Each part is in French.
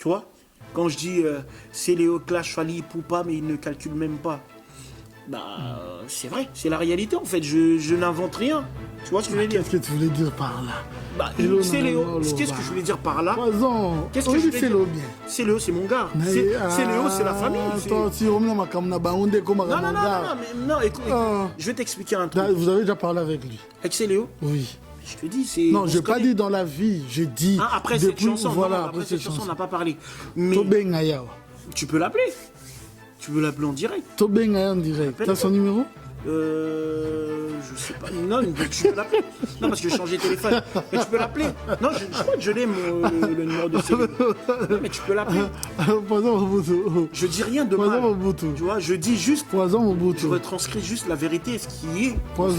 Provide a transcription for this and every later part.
Tu vois? Quand je dis c'est Léo Clash Fally Ipupa, mais il ne calcule même pas. C'est vrai, c'est la réalité en fait. Je n'invente rien. Tu vois ce que je veux dire? Qu'est-ce que tu voulais dire par là? C'est Léo. Qu'est-ce que je voulais dire par là? Qu'est-ce que je voulais dire? C'est Léo, c'est mon gars. C'est Léo, c'est la famille. Attends, si on m'a comme non, écoute, je vais t'expliquer un truc. Vous avez déjà parlé avec lui? Avec c'est Léo? Oui. Je te dis, c'est. Non, je n'ai pas dit dans la vie, j'ai dit. Après cette chanson, voilà, après cette chanson, on n'a pas parlé. Mais tu peux l'appeler. Tu veux l'appeler en direct. Tobengaya en direct. T'as son numéro? Je sais pas. Non, tu peux l'appeler. Non, parce que j'ai changé de téléphone. Mais tu peux l'appeler. Non, je crois que je l'ai, le numéro de Céline. Non, mais tu peux l'appeler. Je dis rien de mal. Tu vois, je dis juste. Je retranscris juste la vérité, ce qui est. Quand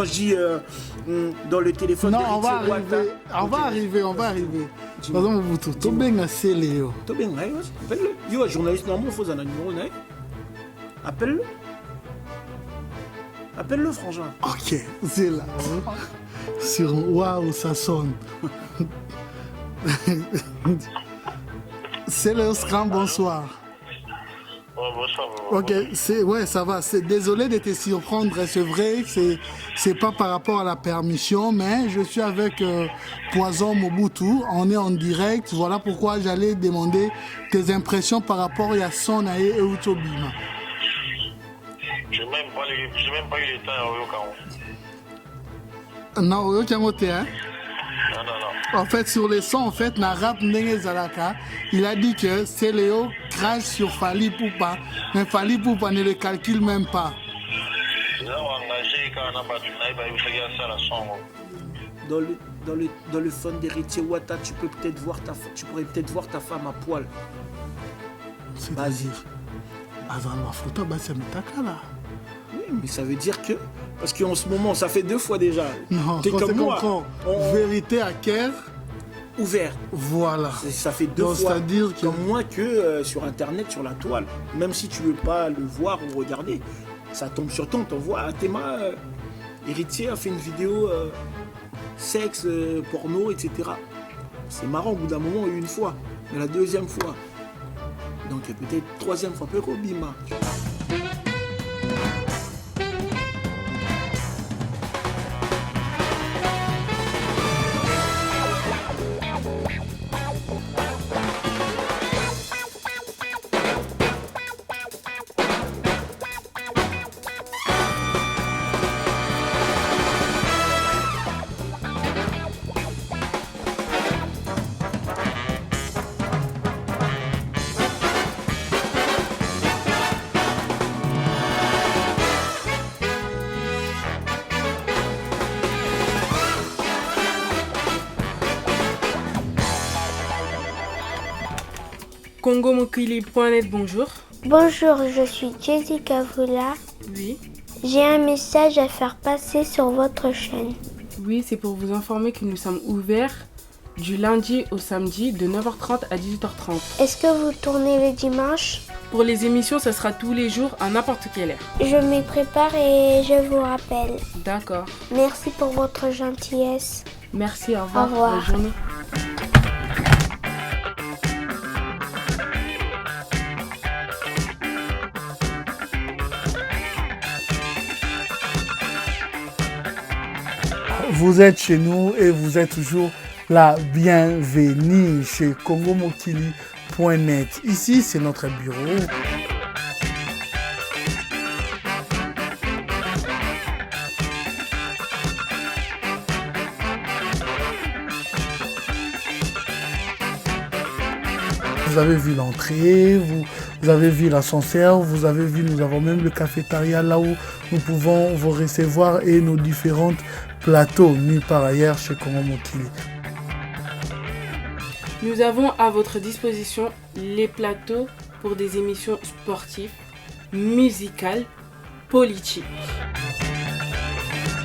je dis dans le téléphone. Non, on va arriver. Poison Mobutu. Tobenga c'est Léo. Tobenga, appelle-le. Yo, journaliste normal, il faut un numéro. Appelle-le. Appelle-le, frangin. Ok, c'est là. Waouh, ça sonne. C'est le Scram, bonsoir. Bonsoir. Ok, ça va. Désolé de te surprendre. C'est vrai que c'est pas par rapport à la permission, mais je suis avec Poison Mobutu. On est en direct. Voilà pourquoi j'allais demander tes impressions par rapport à Sonae et Utobima. Je n'ai même pas eu le temps à Oyo. Non, Oyo Kamote, hein? Non. En fait, sur les sons, en fait, na rap Nenge Zalaka, il a dit que c'est Léo crache sur Fally Ipupa, mais Fally Ipupa ne le calcule même pas. Dans le fun d'Héritier Wata, tu pourrais peut-être voir ta femme à poil. Vas-y. Oui, mais ça veut dire que... Parce qu'en ce moment, ça fait 2 fois déjà. Non, t'es comme moi. Vérité à Caire. Ouvert. Voilà. Ça fait 2 fois. C'est-à-dire que... moins que sur Internet, sur la toile. Même si tu veux pas le voir ou regarder, ça tombe sur ton. T'envoies à Théma. Héritier a fait une vidéo sexe, porno, etc. C'est marrant, au bout d'un moment, une fois. Mais la 2e fois. Donc peut-être 3e fois, peut-être au Bima. CongoMokili.net, bonjour. Bonjour, je suis Jessica Vula. Oui. J'ai un message à faire passer sur votre chaîne. Oui, c'est pour vous informer que nous sommes ouverts du lundi au samedi de 9h30 à 18h30. Est-ce que vous tournez le dimanche? Pour les émissions, ça sera tous les jours à n'importe quelle heure. Je m'y prépare et je vous rappelle. D'accord. Merci pour votre gentillesse. Merci, au revoir. Au revoir. Bonne journée. Vous êtes chez nous et vous êtes toujours la bienvenue chez CongoMokili.net. Ici, c'est notre bureau. Vous avez vu l'entrée, vous avez vu l'ascenseur, vous avez vu, nous avons même le cafétéria là où nous pouvons vous recevoir et nos différentes plateaux nulle part ailleurs chez CongoMokili. Nous avons à votre disposition les plateaux pour des émissions sportives, musicales, politiques.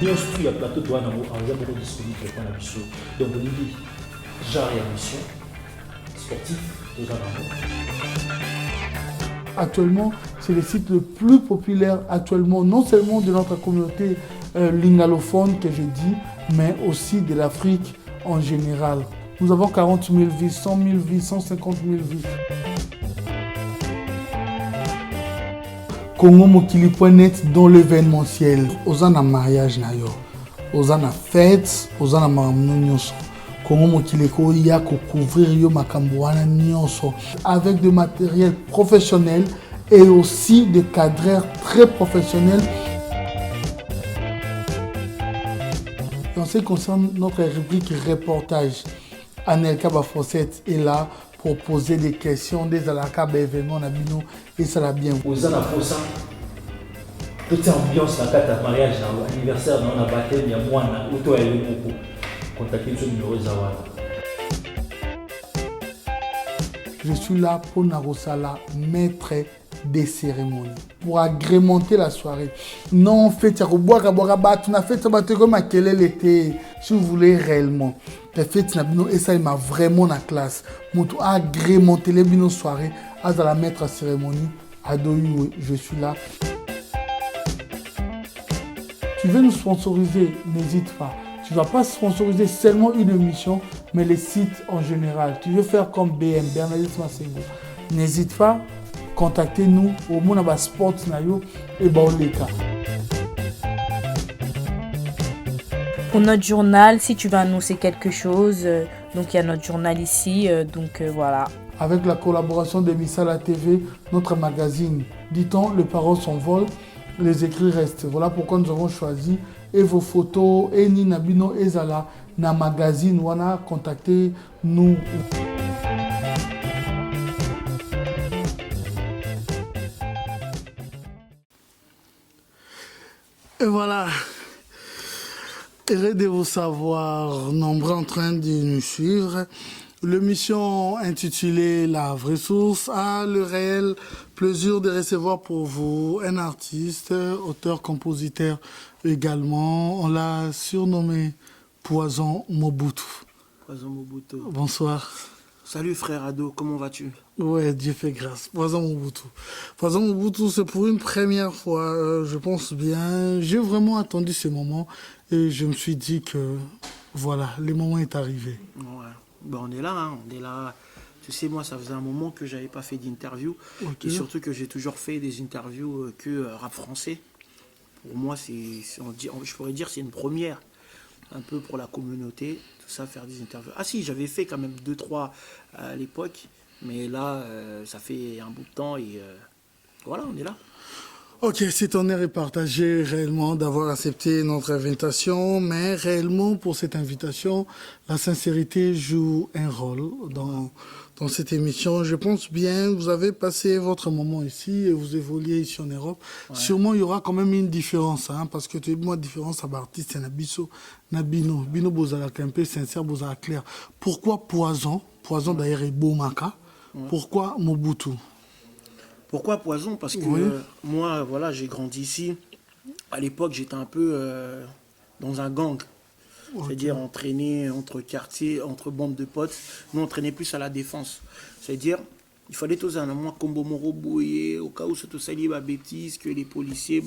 Nous aussi, il y a plateau de Douane, on est beaucoup disponible pour la mission. Donc, on dit genre et mission sportif de Douane. Actuellement, c'est le site le plus populaire actuellement, non seulement de notre communauté lingalophone que j'ai dit, mais aussi de l'Afrique en général. Nous avons 40 000 vues, 100 000 vues, 150 000 vues. Congo-Mokili.net dans l'événementiel. Oza na mariage na yo. Oza na fête, oza na makambo nyonso. Congo-Mokili ko ya ko couvrir yo makambo wana nyonso avec de matériel professionnel et aussi des cadreurs très professionnels. En ce qui concerne notre rubrique reportage, Anelka Bafosset est là pour poser des questions des alaka événements nabino et ça l'a bien. Aux anaposa, toute ambiance dans le mariage, dans l'anniversaire, dans la baptême, il y a moi, auto et le beaucoup. Contactez le numéro Zawad. Je suis là pour Narosala, maître des cérémonies, pour agrémenter la soirée. Non, fait, tu as fait comme à quel était, si vous voulez réellement. La fête, et ça, il m'a vraiment la classe. Moi, agrémenter les bino soirées, à la maître à cérémonie, à Doyou, je suis là. Tu veux nous sponsoriser, n'hésite pas. Tu ne vas pas sponsoriser seulement une émission, mais les sites en général. Tu veux faire comme BM, Bernadette Massengo. N'hésite pas, contactez-nous au Monaba Sports Nayo et Baoleka. Pour notre journal, si tu veux annoncer quelque chose, donc il y a notre journal ici, voilà. Avec la collaboration de Missala TV, notre magazine, dit-on, les paroles s'envolent, les écrits restent. Voilà pourquoi nous avons choisi et vos photos, et Nina Bino et Zala, na magazine, wana, contactez-nous. Et voilà. Heureux de vous savoir, nombreux en train de nous suivre. L'émission intitulée La vraie source a le réel plaisir de recevoir pour vous un artiste, auteur, compositeur également. On l'a surnommé Poison Mobutu. Poison Mobutu. Bonsoir. Salut frère Ado, comment vas-tu? Ouais, Dieu fait grâce. Poison Mobutu. Poison Mobutu, c'est pour une première fois, je pense bien. J'ai vraiment attendu ce moment et je me suis dit que voilà, le moment est arrivé. Ouais. Ben, on est là, hein. On est là. Tu sais, moi, ça faisait un moment que j'avais pas fait d'interview. Okay. Et surtout que j'ai toujours fait des interviews que rap français. Pour moi, je pourrais dire c'est une première. Un peu pour la communauté, tout ça, faire des interviews. Ah si, j'avais fait quand même 2-3 à l'époque. Mais là, ça fait un bout de temps et voilà, on est là. Ok, cet honneur est partagé réellement d'avoir accepté notre invitation, mais réellement pour cette invitation, la sincérité joue un rôle dans cette émission. Je pense bien, vous avez passé votre moment ici et vous évoluez ici en Europe. Ouais. Sûrement, il y aura quand même une différence, hein, parce que tu es moi différence à l'artiste, c'est Nabiso, Nabino, Bino Bozalak un peu sincère, Bozalak clair. Pourquoi Poison? Poison d'ailleurs est Bomaka. Pourquoi Mobutu? Pourquoi Poison? Parce que moi, voilà, j'ai grandi ici. À l'époque, j'étais un peu dans un gang. C'est-à-dire, on traînait entre quartiers, entre bandes de potes. Nous, on traînait plus à la défense. C'est-à-dire, il fallait tous un moment Kombo Moro Bouye, au cas où tout ça lié à bêtises, que les policiers,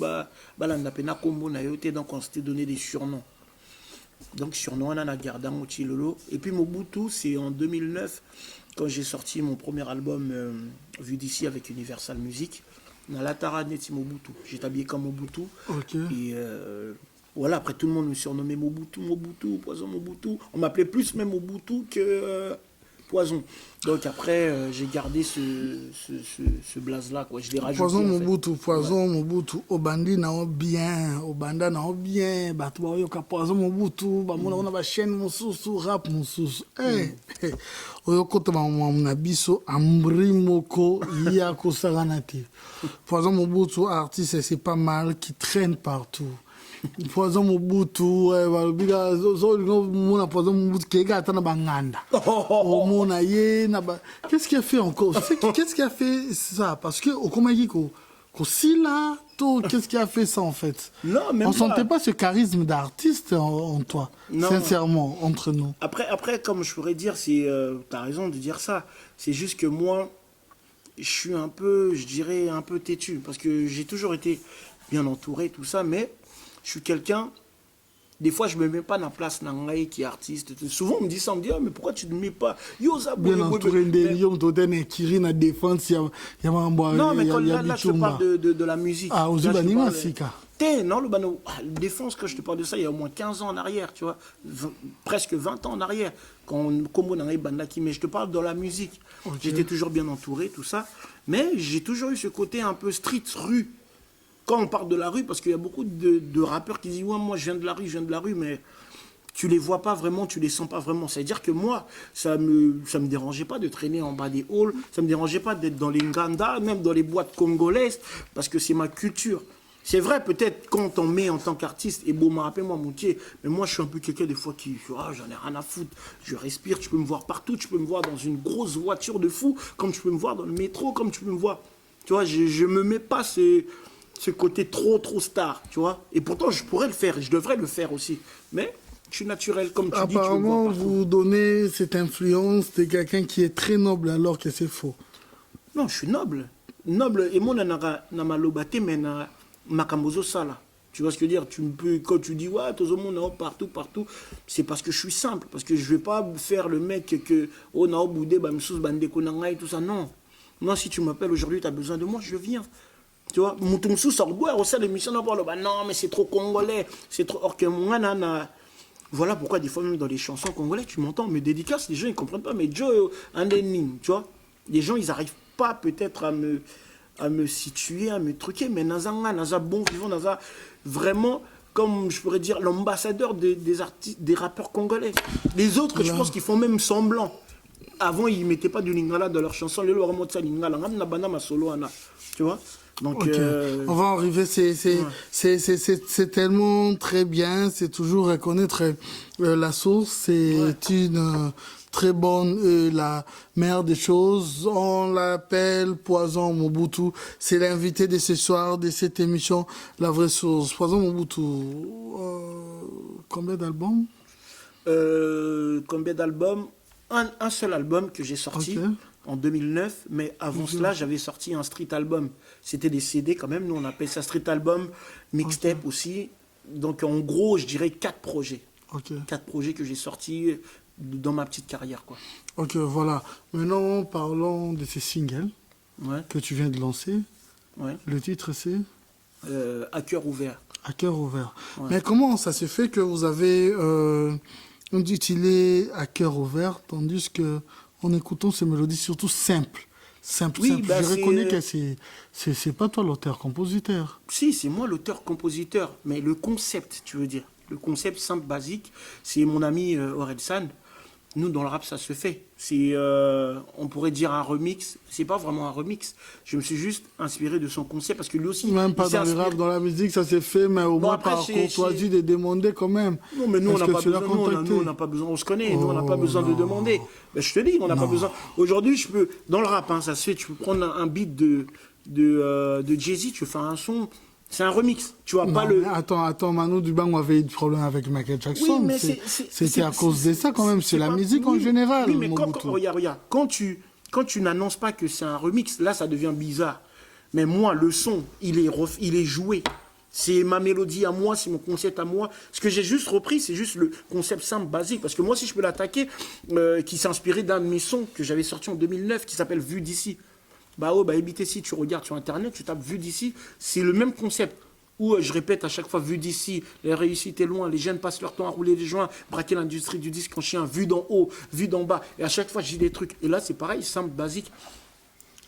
l'andapena Kombo Nayote, donc on s'était donné des surnoms. Donc, surnom, on en a gardé un Mochilolo. Et puis, Mobutu, c'est en 2009. Quand j'ai sorti mon premier album vu d'ici avec Universal Music, Nalatara Neti Mobutu. J'étais habillé comme Mobutu. Okay. Et voilà, après tout le monde me surnommait Mobutu, Mobutu, Poison Mobutu. On m'appelait plus même Mobutu que Poison. Donc après, j'ai gardé ce blaze-là, quoi. Je l'ai rajouté. Poison Mobutu, fait. Poison Mobutu, Obandi na bien, Obanda na bien, Batwa yoka Poison Mobutu, Bamona on a ba chaîne mususu, rap mususu. Oyokota na biso Ambri Moko Yako Saranati. Poison Mobutu, artiste, c'est pas mal, qui traîne partout. Poison Mobutu, qu'est-ce qui a fait encore? Qu'est-ce qui a fait ça? Parce que au Komagiko, qu'est-ce qui a fait ça en fait? Non, même on ne sentait pas ce charisme d'artiste en toi, non. Sincèrement, entre nous. Après, comme je pourrais dire, tu as raison de dire ça. C'est juste que moi, je suis un peu, je dirais, un peu têtu. Parce que j'ai toujours été bien entouré, tout ça, mais je suis quelqu'un, Des fois, je me mets pas dans la place Nangaï qui est artiste. Souvent, on me dit ça, on me dit, ah, mais pourquoi tu ne mets pas Yosa Bien entouré des lions, d'autres Kiri, na défense, il y a un bois. Non, mais là, je te parle de la musique. Ah, aux Là, je te Ubanima, parle- Sika. Non, le Bano, défense, quand je te parle de ça, il y a au moins 15 ans en arrière, tu vois, presque 20 ans en arrière, quand Kombo Nangaï Bandaki, mais je te parle dans la musique. J'étais toujours bien entouré, tout ça, mais j'ai toujours eu ce côté un peu street, rue. Quand on parle de la rue, parce qu'il y a beaucoup de rappeurs qui disent, ouais, moi je viens de la rue, mais tu les vois pas vraiment, tu les sens pas vraiment. C'est-à-dire que moi, ça me dérangeait pas de traîner en bas des halls, ça me dérangeait pas d'être dans les Nganda, même dans les boîtes congolaises, parce que c'est ma culture. C'est vrai, peut-être, quand on met en tant qu'artiste, et bon, rappelle-moi, Moutier, mais moi, je suis un peu quelqu'un, des fois, qui, ah, j'en ai rien à foutre, je respire, tu peux me voir partout, tu peux me voir dans une grosse voiture de fou, comme tu peux me voir dans le métro, comme tu peux me voir. Tu vois, je me mets pas ce côté trop star, tu vois. Et pourtant, je pourrais le faire, et je devrais le faire aussi. Mais je suis naturel, comme tu dis, tu me Apparemment, vois partout. vous donnez cette influence de quelqu'un qui est très noble alors que c'est faux. Non, je suis noble. Noble, et moi, na malobate, mais na makambozo sala. Tu vois ce que je veux dire? Quand tu dis, ouais, tout le monde, partout, c'est parce que je suis simple. Parce que je ne vais pas faire le mec que, oh, na boudé, bamsous, bandeko, nangai, tout ça. Non. Moi, si tu m'appelles aujourd'hui, tu as besoin de moi, je viens. Tu vois, Moutoumsou sort boire au sein de l'émission, on parle, bah non, mais c'est trop congolais, c'est trop. Or que moi, nana. Voilà pourquoi, des fois, même dans les chansons congolaises, tu m'entends, mes dédicaces, les gens, ils ne comprennent pas. Mais Joe, un énigme, tu vois. Les gens, ils n'arrivent pas peut-être à me situer, à me truquer, mais Nazanga, Naza bon vivant, Naza vraiment, comme je pourrais dire, l'ambassadeur des artistes, des rappeurs congolais. Les autres, je pense qu'ils font même semblant. Avant, ils ne mettaient pas du lingala dans leurs chansons. Les lois remontent ça, lingala. Tu vois? Donc, Ok. On va arriver, c'est tellement très bien, c'est toujours reconnaître la source, c'est une très bonne, la meilleure des choses. On l'appelle Poison Mobutu, c'est l'invité de ce soir, de cette émission, La Vraie Source. Poison Mobutu, combien d'albums? Combien d'albums? Un seul album que j'ai sorti. Ok. En 2009, mais avant cela, j'avais sorti un street album. C'était des CD quand même, nous on appelle ça street album, mixtape aussi. Donc en gros, je dirais 4 projets. Ok. 4 projets que j'ai sortis dans ma petite carrière, quoi. Ok, voilà. Maintenant, parlons de ces singles Ouais, que tu viens de lancer. ouais. Le titre, c'est À cœur ouvert. À cœur ouvert. Ouais. Mais comment ça se fait que vous avez intitulé À cœur ouvert, tandis que en écoutant ces mélodies surtout simples, Oui, simples. bah, Je c'est- reconnais que c'est pas toi l'auteur-compositeur. Si, c'est moi l'auteur-compositeur, mais le concept, tu veux dire. Le concept simple, basique, c'est mon ami Orelsan. Nous, dans le rap, ça se fait. C'est, on pourrait dire un remix. C'est pas vraiment un remix. Je me suis juste inspiré de son concept parce que lui aussi. Même il pas s'est dans le inspiré- rap, dans la musique, ça s'est fait, mais au moins après, par c'est- courtoisie de demander quand même. Non, mais nous, on Est-ce n'a que pas tu l'as besoin. contacté? Nous, on n'a pas besoin. On se connaît. Nous, on n'a pas Oh, besoin de non. demander. Ben, je te dis, on n'a pas besoin. Aujourd'hui, je peux. Dans le rap, hein, ça se fait. Tu peux prendre un beat de Jay-Z, tu fais un son. C'est un remix. Tu vois pas Non, le. mais attends, Manu Dubang avait eu des problèmes avec Michael Jackson. Oui, mais C'était à cause de ça quand même. C'est la pas- musique en oui, général. Oui, mais Mobutu. regarde, quand tu n'annonces pas que c'est un remix, là, ça devient bizarre. Mais moi, le son, il est joué. C'est ma mélodie à moi, c'est mon concept à moi. Ce que j'ai juste repris, c'est juste le concept simple, basique. Parce que moi, si je peux l'attaquer, qui s'est inspiré d'un de mes sons que j'avais sorti en 2009, qui s'appelle Vue d'ici. Habiter si tu regardes sur Internet, tu tapes Vue d'ici, c'est le même concept. Où je répète à chaque fois, vue d'ici, les réussites est loin, les jeunes passent leur temps à rouler les joints, braquer l'industrie du disque en chien, vue d'en haut, vue d'en bas. Et à chaque fois, je dis des trucs. Et là, c'est pareil, simple, basique.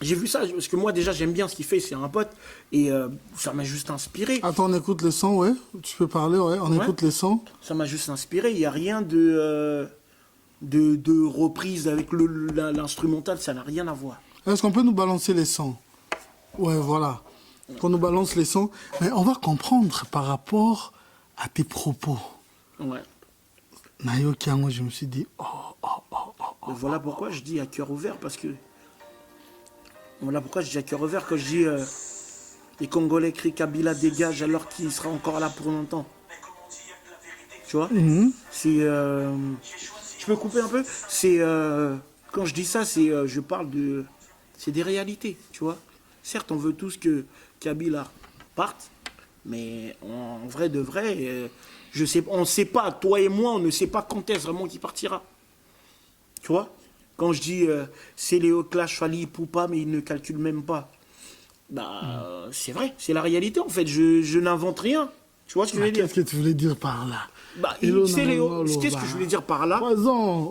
J'ai vu ça, parce que moi, déjà, j'aime bien ce qu'il fait, c'est un pote. Et ça m'a juste inspiré. Attends, on écoute le son, ouais. Tu peux parler, ouais. On Ouais. écoute le son. Ça m'a juste inspiré. Il n'y a rien de reprise avec l'instrumental, ça n'a rien à voir. Est-ce qu'on peut nous balancer les sons? Ouais, voilà. Qu'on nous balance les sons. Mais on va comprendre par rapport à tes propos. Ouais. Nayo Kiango, je me suis dit, oh. Et voilà pourquoi je dis à cœur ouvert, parce que. Voilà pourquoi je dis à cœur ouvert quand je dis les Congolais crient Kabila dégage alors qu'il sera encore là pour longtemps. Tu vois? C'est. Je peux couper un peu? C'est. Quand je dis ça, c'est. Je parle de. C'est des réalités, tu vois? Certes, on veut tous que Kabila parte, Mais en vrai de vrai, on ne sait pas, toi et moi, on ne sait pas quand est-ce vraiment qu'il partira. Tu vois? Quand je dis c'est Léo Clash, Fally Poupa, mais il ne calcule même pas. Bah, c'est vrai, c'est la réalité en fait. Je n'invente rien. Tu vois ce que je veux dire? Qu'est-ce que tu voulais dire par là? Bah, c'est Léo. Qu'est-ce que je voulais dire par là?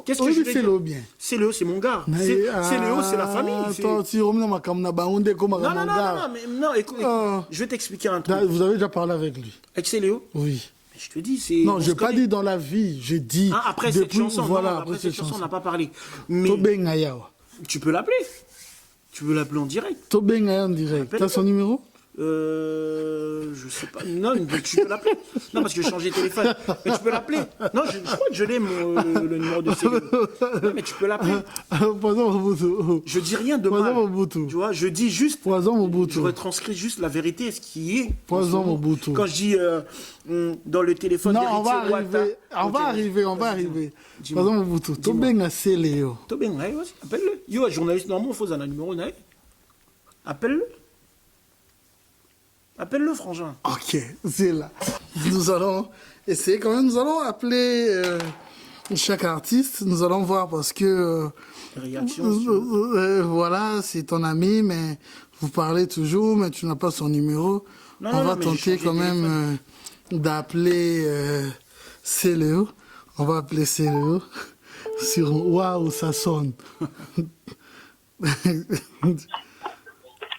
Qu'est-ce que je voulais dire? Bien. C'est Léo, c'est mon gars. C'est Léo, c'est la famille. Attends, si on ma kamnabaonde comme Non, mais non, écoute, je vais t'expliquer un truc. Vous avez déjà parlé avec lui? Avec c'est Léo? Oui. Mais je te dis, c'est. Non, je n'ai pas dit dans la vie, j'ai dit. Ah, après cette chanson, voilà, après cette chanson, on n'a pas parlé. Mais tu peux l'appeler. Tu peux l'appeler en direct. Tobengaya en direct. Tu as son numéro? Je sais pas. Non, mais tu peux l'appeler. Non, parce que j'ai changé de téléphone. Mais tu peux l'appeler. Non, je crois que je l'ai, le numéro de Céline. Non, mais tu peux l'appeler. Je dis rien de mal. Tu vois, je dis juste. Je retranscris juste la vérité, ce qui est. Quand je dis dans le téléphone. Non, on va arriver. Poison Mobutu. Tobenga c'est Léo. Tobenga, appelle-le. Yo, journaliste, normalement, il faut un numéro. Appelle-le. Appelle-le, frangin. Ok, c'est là. Nous allons essayer quand même. Nous allons appeler chaque artiste. Nous allons voir parce que... voilà, c'est ton ami, mais vous parlez toujours, mais tu n'as pas son numéro. On va tenter quand même d'appeler Céléo. On va appeler Céléo. Waouh, ça sonne.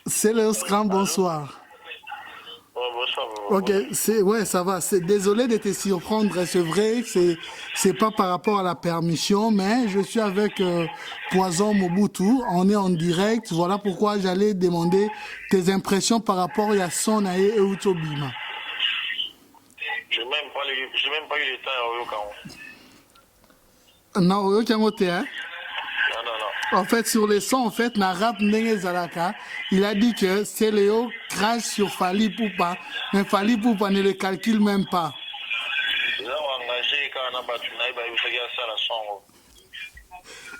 Céléo, grand bonsoir. Ok, ça va. Désolé de te surprendre, c'est vrai, c'est pas par rapport à la permission, mais je suis avec Poison Mobutu, on est en direct, voilà pourquoi j'allais demander tes impressions par rapport à Sonae et Utobima. J'ai même pas eu le temps à Oyoka. Non, Oyoka mote, hein? Non. En fait, sur les sons, en fait, na rap Nenge Zalaka, il a dit que Céléo crache sur Fally Poupa, mais Fally Poupa ne le calcule même pas.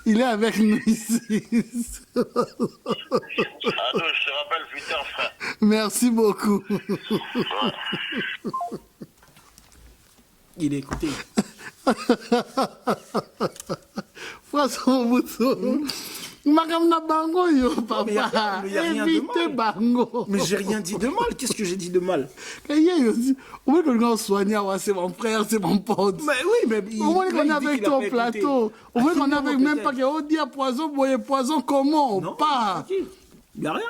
Il est avec nous ici. Allô, je te rappelle plus tard, frère. Merci beaucoup. Il est écouté. Poison Mobutu. Makamna bango yo, papa. Mais y a rien de mal. Bango. Mais j'ai rien dit de mal. Qu'est-ce que j'ai dit de mal? Au moins qu'on soigne, c'est mon frère, c'est mon pote. Mais oui, mais au moins qu'on est avec toi au plateau. Au moins qu'on est avec même pas qu'on dit à Poison, Poison comment? Non, pas. Il n'y a rien.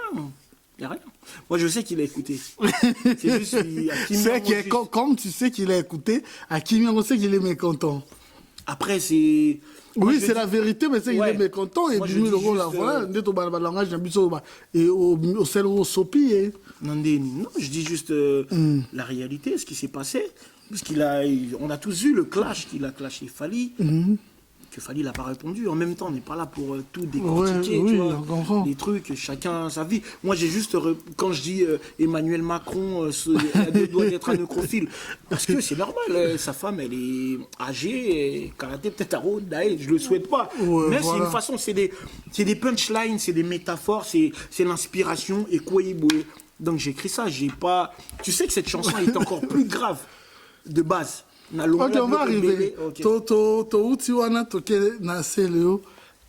Moi, je sais qu'il a écouté. C'est juste... Comme tu sais qu'il a écouté, à Kimi, on sait qu'il est mécontent. Après, c'est... Oui, c'est la vérité, mais c'est qu'il est mécontent. Et 10 000 euros, là, voilà. Et au sel au sopi. Non, je dis juste la réalité, ce qui s'est passé. Parce on a tous vu le clash qu'il a clashé Fally. Que Fally n'a pas répondu. En même temps, on n'est pas là pour tout décortiquer, tu vois, les trucs, chacun sa vie. Moi, j'ai juste, quand je dis Emmanuel Macron doit être un nécrophile, parce que c'est normal, sa femme, elle est âgée, karaté peut-être à Rodaï, je le souhaite pas. Mais c'est une façon, c'est des punchlines, c'est des métaphores, c'est l'inspiration, et quoi y bouer. Donc j'ai écrit ça, j'ai pas... Tu sais que cette chanson est encore plus grave de base. Ok, on va arriver.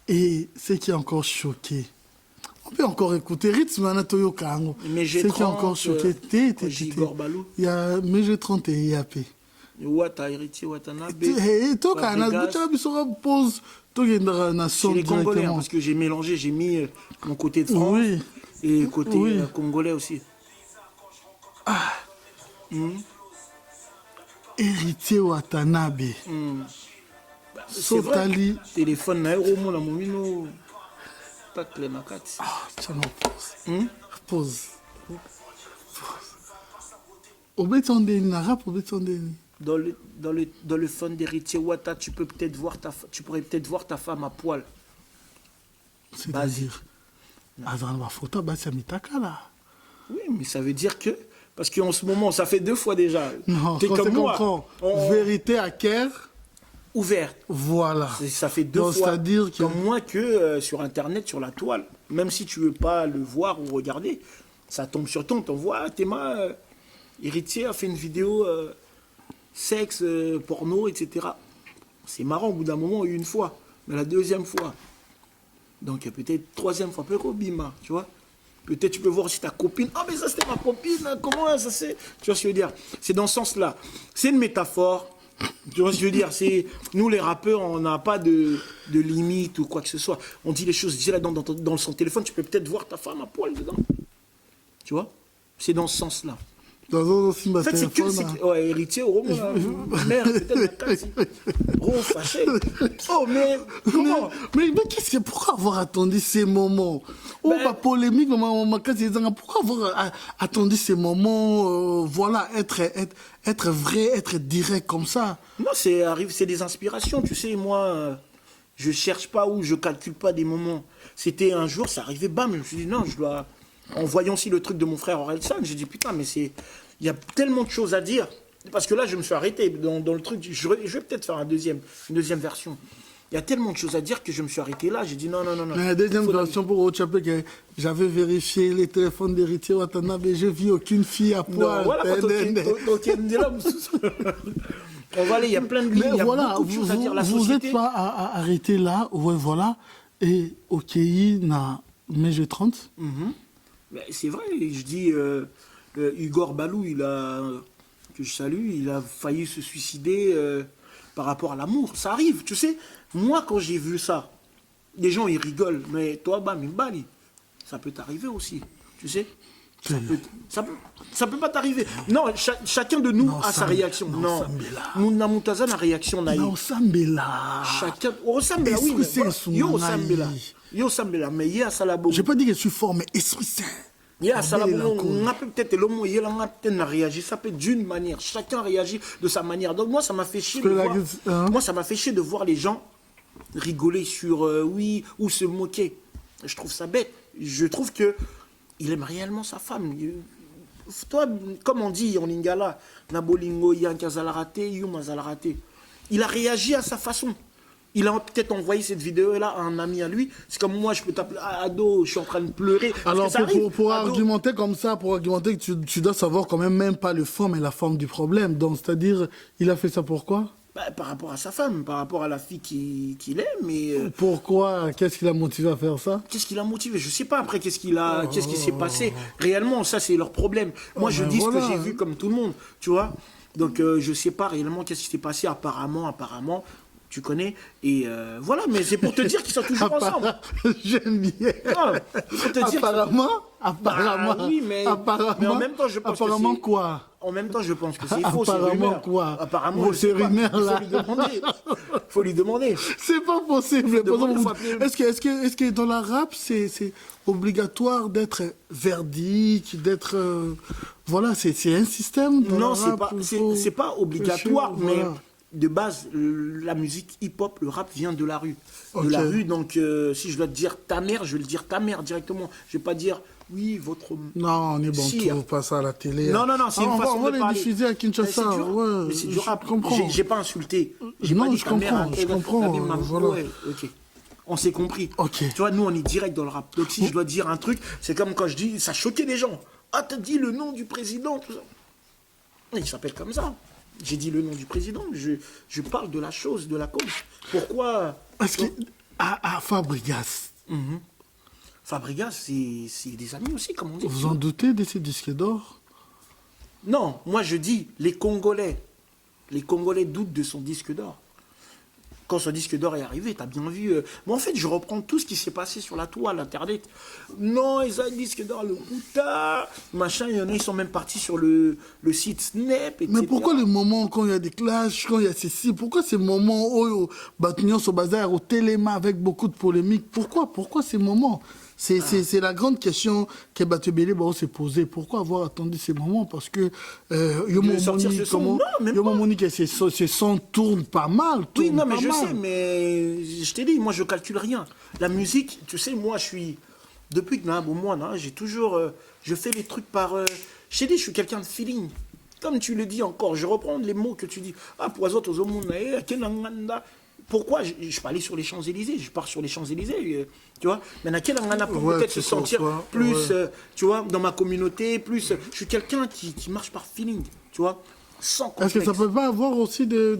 Et ce qui est encore choqué. On peut encore écouter rythme Anatoyo Kango. Mais j'ai ce qui est encore choqué. Il y a Mégé 30 et IAP. Wata héritier Watanabe. Et toi, quand on pose, c'est les Congolais, parce que j'ai mélangé, j'ai mis mon côté de France et côté congolais aussi. Héritier Watanabe. Sotali. Téléphone na euro mon amomino. Tacle na kati. Tiens, pause. Obetondeni na rap obetondeni. Dans le fun d'héritier Wata, tu pourrais peut-être voir ta femme à poil. C'est-à-dire ma photo oui, mais ça veut dire que parce qu'en ce moment, ça fait 2 fois déjà. Non, t'es comme moi. Vérité à Caire. Ouverte. Voilà. Ça fait 2 fois. C'est-à-dire que... Comme moi que sur Internet, sur la toile. Même si tu veux pas le voir ou regarder, ça tombe sur ton. T'envoies tes mains. Héritier a fait une vidéo sexe, porno, etc. C'est marrant, au bout d'un moment, une fois. Mais la deuxième fois. Donc peut-être troisième fois, peut-être bima, tu vois. Peut-être tu peux voir aussi ta copine. Ah, mais ça, c'était ma copine. Comment ça c'est? Tu vois ce que je veux dire? C'est dans ce sens-là. C'est une métaphore. Tu vois ce que je veux dire? C'est nous, les rappeurs, on n'a pas de limite ou quoi que ce soit. On dit les choses. Dis là dans son téléphone, tu peux peut-être voir ta femme à poil dedans. Tu vois? C'est dans ce sens-là. Dans aussi ma En fait, c'est téléphone. que. Ouais, héritier, au roman. Merde, peut-être ma taxi. Oh, fâché. Oh, mais. Comment? Mais qu'est-ce que pourquoi avoir attendu ces moments? Oh, Ben- pas polémique, pourquoi avoir attendu ces moments? Voilà, être vrai, être direct comme ça. Non, c'est des inspirations. Tu sais, moi, je cherche pas ou je calcule pas des moments. C'était un jour, ça arrivait, bam, je me suis dit, non, je dois. En voyant aussi le truc de mon frère Orelsan, j'ai dit, putain, mais c'est. Il y a tellement de choses à dire. Parce que là, je me suis arrêté dans le truc. Je vais peut-être faire une deuxième version. Il y a tellement de choses à dire que je me suis arrêté là. J'ai dit, non. La deuxième version pour Ochapé, que j'avais vérifié les téléphones d'héritier Watana, mais je vis aucune fille à poil. Non, voilà, on va aller, il y a plein de lignes, Mais il y a voilà, beaucoup de choses à dire. La vous société. n'êtes pas arrêté là, ouais, voilà. Et OKI n'a mais j'ai 30. Mais c'est vrai, je dis, Igor Balou, que je salue, il a failli se suicider par rapport à l'amour. Ça arrive, tu sais. Moi, quand j'ai vu ça, les gens, ils rigolent. Mais toi, bam, une balle, ça peut t'arriver aussi, tu sais. Ça peut pas t'arriver. Non, chacun de nous a sa réaction. Non, Mouna Moutaza a réaction naïve. Non, Sambela. Chacun. Oh, Sambela, oui. Esprit Mais Saint, Yo, son Sambela. naïf. Yo, Sambela. Mais il y a Salabo. J'ai pas dit que je suis fort, mais Esprit Saint. Il y a Salabo. Abel Lacour. On a peut-être l'homme, il a peut-être réagi. Ça peut être d'une manière. Chacun réagit de sa manière. Donc moi, ça m'a fait chier de voir. Moi, ça m'a fait chier de voir les gens rigoler sur oui ou se moquer. Je trouve ça bête. Je trouve que il aime réellement sa femme. Toi, comme on dit en lingala, Nabolingo Yankazalarate, Yumazalarate. Il a réagi à sa façon. Il a peut-être envoyé cette vidéo-là à un ami à lui. C'est comme moi, je peux t'appeler Ado, je suis en train de pleurer. Alors, Ça arrive, pour Ado. argumenter comme ça, pour argumenter que tu dois savoir quand même pas le fond, mais la forme du problème. Donc, c'est-à-dire, il a fait ça pourquoi? Bah, par rapport à sa femme, par rapport à la fille qu'il aime, mais Pourquoi? Qu'est-ce qui l'a motivé à faire ça? qu'est-ce qui l'a motivé? Je sais pas après qu'est-ce qui s'est passé. Réellement, ça c'est leur problème. Moi je ben dis voilà. ce que j'ai vu comme tout le monde, tu vois. Donc je sais pas réellement qu'est-ce qui s'est passé apparemment, tu connais. Et voilà, mais c'est pour te dire qu'ils sont toujours ensemble. J'aime bien. Non, pour te dire Apparemment, oui, mais en même temps, je pense que apparemment c'est- quoi? En même temps, je pense que c'est faux, c'est Apparemment rumeur. quoi? Apparemment, Vos je sais pas. rumeurs, là. Faut lui demander. C'est pas possible. Par Demande, exemple, faut appeler- Est-ce que dans la rap, c'est obligatoire d'être verdict, d'être voilà, c'est un système. Dans Non, la c'est rap, pas, il c'est faut- c'est pas obligatoire, Voilà. mais de base, la musique hip-hop, le rap vient de la rue. Ok. De la rue, donc si je dois te dire ta mère, je vais le dire ta mère directement. Je vais pas dire oui, votre. Non, on est bon, Si, on passe ça à la télé. Non, c'est une on façon va de les parler. diffuser à Mais Kinshasa. c'est dur, Ouais, mais c'est du rap. Je comprends. J'ai pas insulté. J'ai Non, pas dit je ta mère, comprends, je comprends, voilà. Ouais, ok. On s'est compris. Ok. Tu vois, nous, on est direct dans le rap. Donc, si je dois dire un truc, c'est comme quand je dis, ça choquait les gens. Ah, t'as dit le nom du président, tout ça. Il s'appelle comme ça. J'ai dit le nom du président. Je parle de la chose, de la cause. Pourquoi Parce que à Fabregas, Fabregas, c'est des amis aussi, comme on dit. vous en doutez de ces disques d'or? Non, moi je dis, les Congolais doutent de son disque d'or. Quand son disque d'or est arrivé, t'as bien vu. Moi, en fait, je reprends tout ce qui s'est passé sur la toile, Internet. Non, ils ont un disque d'or, le Kouta, machin. Il y en a, ils sont même partis sur le site Snap, etc. Mais pourquoi les moments quand il y a des clashs, quand il y a ceci, pourquoi ces moments où Batunion au bazar, au téléma avec beaucoup de polémiques, pourquoi ces moments? C'est la grande question que Batubélé s'est posée. Pourquoi avoir attendu ces moments? Parce que sortir ce son? Non, même pas. Moni, que ces sons tournent pas mal. Oui, non, tournent mais pas je mal. sais, mais je t'ai dit, moi, je calcule rien. La musique, tu sais, moi, je suis... Depuis que j'ai toujours... je fais les trucs par... je t'ai dit, je suis quelqu'un de feeling. Comme tu le dis encore, je reprends les mots que tu dis. Ah, poison, tozomuna, kenanganda. pourquoi je peux aller sur les Champs-Élysées, je pars sur les Champs-Élysées, tu vois. Mais il y en a pour peut-être se sentir plus, tu vois, dans ma communauté, plus. Je suis quelqu'un qui marche par feeling, tu vois, sans complexe. Est-ce que ça peut pas avoir aussi des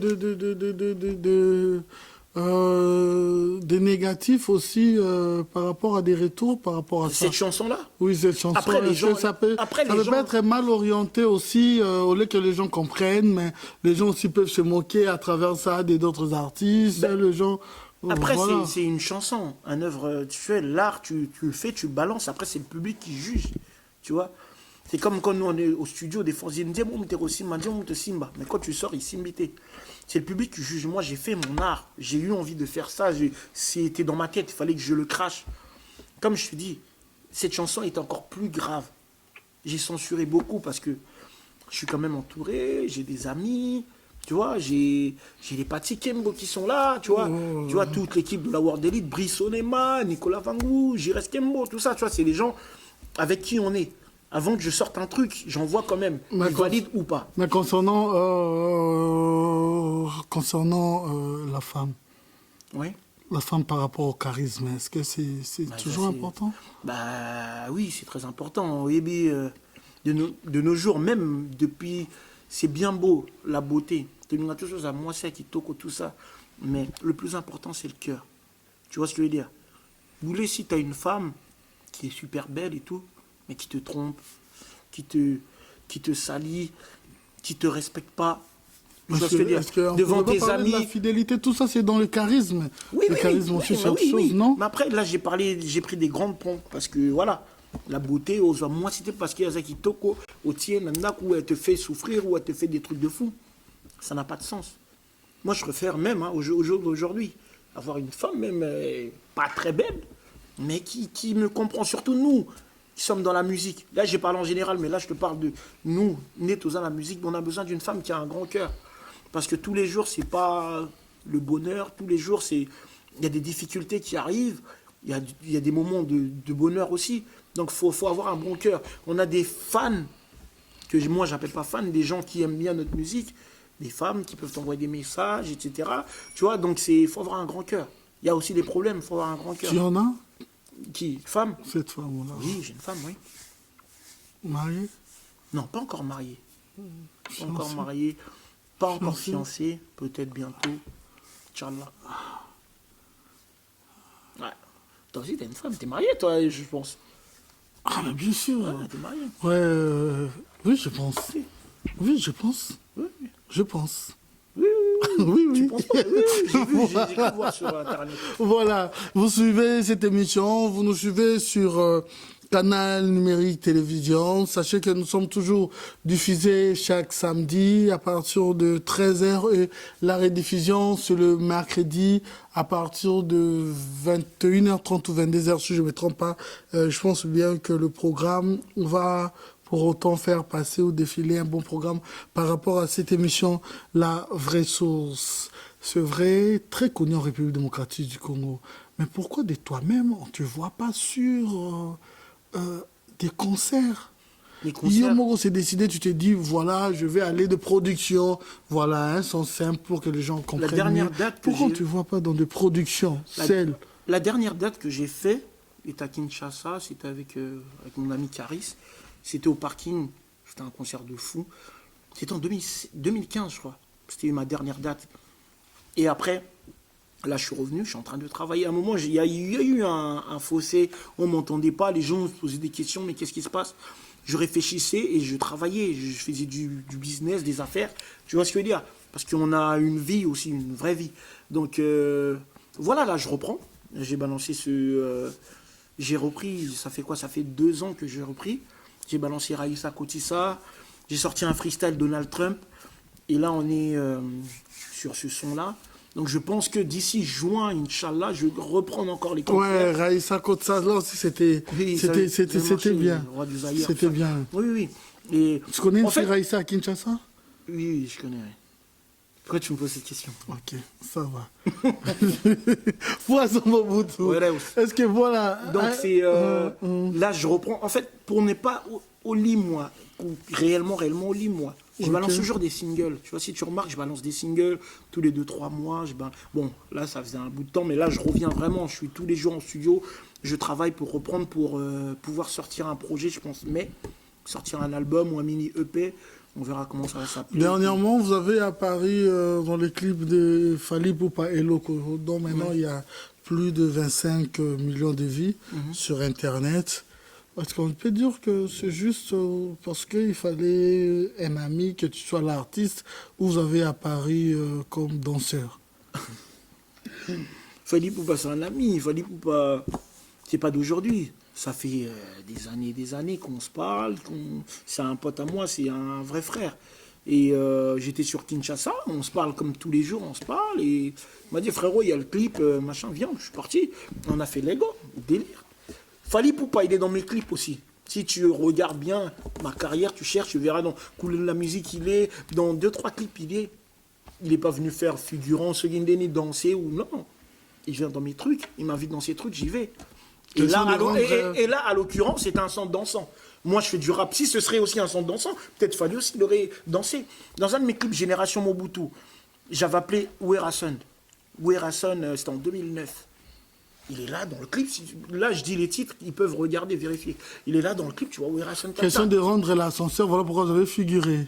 négatifs aussi par rapport à des retours par rapport à ça? Cette chanson-là? Oui, cette chanson. Après, les gens, ça peut pas être mal orienté aussi, au lieu que les gens comprennent, mais les gens aussi peuvent se moquer à travers ça d'autres artistes. Les gens. Après, voilà. c'est une chanson, une œuvre. Tu fais l'art, tu le fais, tu le balances. Après, c'est le public qui juge, tu vois. C'est comme quand nous on est au studio, des fois, ils me disent bon, t'es aussi, simba. Mais quand tu sors, ils simbité. C'est le public qui juge. Moi, j'ai fait mon art. J'ai eu envie de faire ça. C'était dans ma tête. Il fallait que je le crache. Comme je te dis, cette chanson est encore plus grave. J'ai censuré beaucoup parce que je suis quand même entouré. J'ai des amis. Tu vois, j'ai les Patsy Kembo qui sont là. Tu vois, tu vois toute l'équipe de la World Elite. Brissonema, Nicolas Vangou, Jires Kembo, tout ça. Tu vois, c'est les gens avec qui on est. Avant que je sorte un truc, j'en vois quand même. Ils valident ou pas. Mais concernant la femme. Oui. La femme par rapport au charisme, est-ce que c'est toujours important? Bah oui, c'est très important. Oui, de nos jours, même depuis, c'est bien beau, la beauté. Tu as toujours chose à moi, c'est qui toque tout ça. Mais le plus important, c'est le cœur. Tu vois ce que je veux dire? Vous voulez, si tu as une femme qui est super belle et tout, mais qui te trompe, qui te salit, qui te respecte pas. Tu vois ce que je veux dire? Devant tes amis. La fidélité, tout ça, c'est dans le charisme. Oui, le charisme aussi, c'est autre chose, non? Mais après, là, j'ai pris des grandes pompes parce que, voilà, la beauté, moi, c'était parce qu'il y a ça qui toko, au tien, où elle te fait souffrir, où elle te fait des trucs de fou. Ça n'a pas de sens. Moi, je préfère même, aujourd'hui, avoir une femme, même pas très belle, mais qui me comprend, surtout nous, qui sommes dans la musique. Là, j'ai parlé en général, mais là, je te parle de nous, nés tous dans la musique, on a besoin d'une femme qui a un grand cœur. Parce que tous les jours, c'est pas le bonheur. Tous les jours, il y a des difficultés qui arrivent. Il y a des moments de bonheur aussi. Donc, il faut avoir un bon cœur. On a des fans, que moi, j'appelle pas fans, des gens qui aiment bien notre musique, des femmes qui peuvent t'envoyer des messages, etc. Tu vois, donc il faut avoir un grand cœur. Il y a aussi des problèmes, il faut avoir un grand cœur. Tu en as? Qui? Femme? Cette femme-là. Oui, j'ai une femme, oui. Mariée? Non, pas encore mariée. Pas encore mariée. Pas encore fiancée. Peut-être bientôt. Inch'Allah. Ouais. Toi aussi, t'es une femme. T'es mariée, toi, je pense. Ah, mais bien sûr. Ouais, t'es mariée. Ouais, oui, je pense. Oui, je pense. Oui. Je pense. Oui. Oui, Tu penses pas? Oui, j'ai cru voir sur Internet. Voilà, vous suivez cette émission, vous nous suivez sur Canal Numérique Télévision. Sachez que nous sommes toujours diffusés chaque samedi à partir de 13h et la rediffusion c'est le mercredi à partir de 21h30 ou 22h si je ne me trompe pas. Je pense bien que le programme va pour autant faire passer ou défiler un bon programme par rapport à cette émission La Vraie Source. C'est vrai, très connu en République démocratique du Congo. Mais pourquoi de toi-même, on ne te voit pas sur des concerts? Les concerts. Yomogo s'est décidé, tu t'es dit, voilà, je vais aller de production. Voilà, un son simple pour que les gens comprennent. La dernière date que pourquoi on ne te voit pas dans des productions, celles? La dernière date que j'ai fait est à Kinshasa, c'était avec mon ami Caris. C'était au parking, c'était un concert de fou. C'était en 2015, je crois. C'était ma dernière date. Et après, là, je suis revenu, je suis en train de travailler. À un moment, il y a eu un fossé, on ne m'entendait pas, les gens se posaient des questions, mais qu'est-ce qui se passe? Je réfléchissais et je travaillais, je faisais du business, des affaires. Tu vois ce que je veux dire? Parce qu'on a une vie aussi, une vraie vie. Donc, voilà, là, je reprends. J'ai balancé j'ai repris, ça fait quoi? Ça fait 2 ans que j'ai repris. J'ai balancé Raïssa Kotissa, j'ai sorti un freestyle Donald Trump, et là on est sur ce son-là. Donc je pense que d'ici juin, Inch'Allah, je vais reprendre encore les concerts. Ouais, Raïssa Kotissa, là aussi c'était bien. C'était bien. Oui. Et tu connais une fille Raïssa à Kinshasa? Oui, je connais. Pourquoi tu me poses cette question? Ok, ça va. Poisson Mobutu. Est-ce que voilà. Donc c'est là je reprends. En fait, pour ne pas au lit moi, réellement au lit moi, Je balance toujours des singles. Tu vois, si tu remarques, je balance des singles tous les 2-3 mois. Bon, là, ça faisait un bout de temps, mais là, je reviens vraiment. Je suis tous les jours en studio. Je travaille pour reprendre, pour pouvoir sortir un projet, je pense, mais sortir un album ou un mini EP. On verra comment ça va s'appeler. Dernièrement, vous avez apparu dans les clips de Fally Ipupa et Loco, dont maintenant il y a plus de 25 millions de vues sur Internet. Est-ce qu'on peut dire que c'est juste parce qu'il fallait un ami, que tu sois l'artiste, ou vous avez apparu comme danseur? Fally Ipupa, c'est un ami. Fally Ipupa, c'est pas d'aujourd'hui. Ça fait des années qu'on se parle. C'est un pote à moi, c'est un vrai frère. Et j'étais sur Kinshasa, on se parle comme tous les jours, on se parle. Et il m'a dit, frérot, il y a le clip, machin, viens, je suis parti. On a fait Lego, délire. Fally Ipupa, il est dans mes clips aussi. Si tu regardes bien ma carrière, tu cherches, tu verras dans Couler de la musique, il est dans 2-3 clips, il est pas venu faire figurant, Segindeni, danser ou non. Il vient dans mes trucs, il m'invite dans ses trucs, j'y vais. Et là, à l'occurrence, c'est un son dansant. Moi, je fais du rap. Si ce serait aussi un son dansant, peut-être Fally aussi, il aurait dansé. Dans un de mes clips Génération Mobutu, j'avais appelé Werason. Werason, c'était en 2009. Il est là dans le clip. Là, je dis les titres, ils peuvent regarder, vérifier. Il est là dans le clip, tu vois, Werason. Question de rendre l'ascenseur, voilà pourquoi vous avez figuré.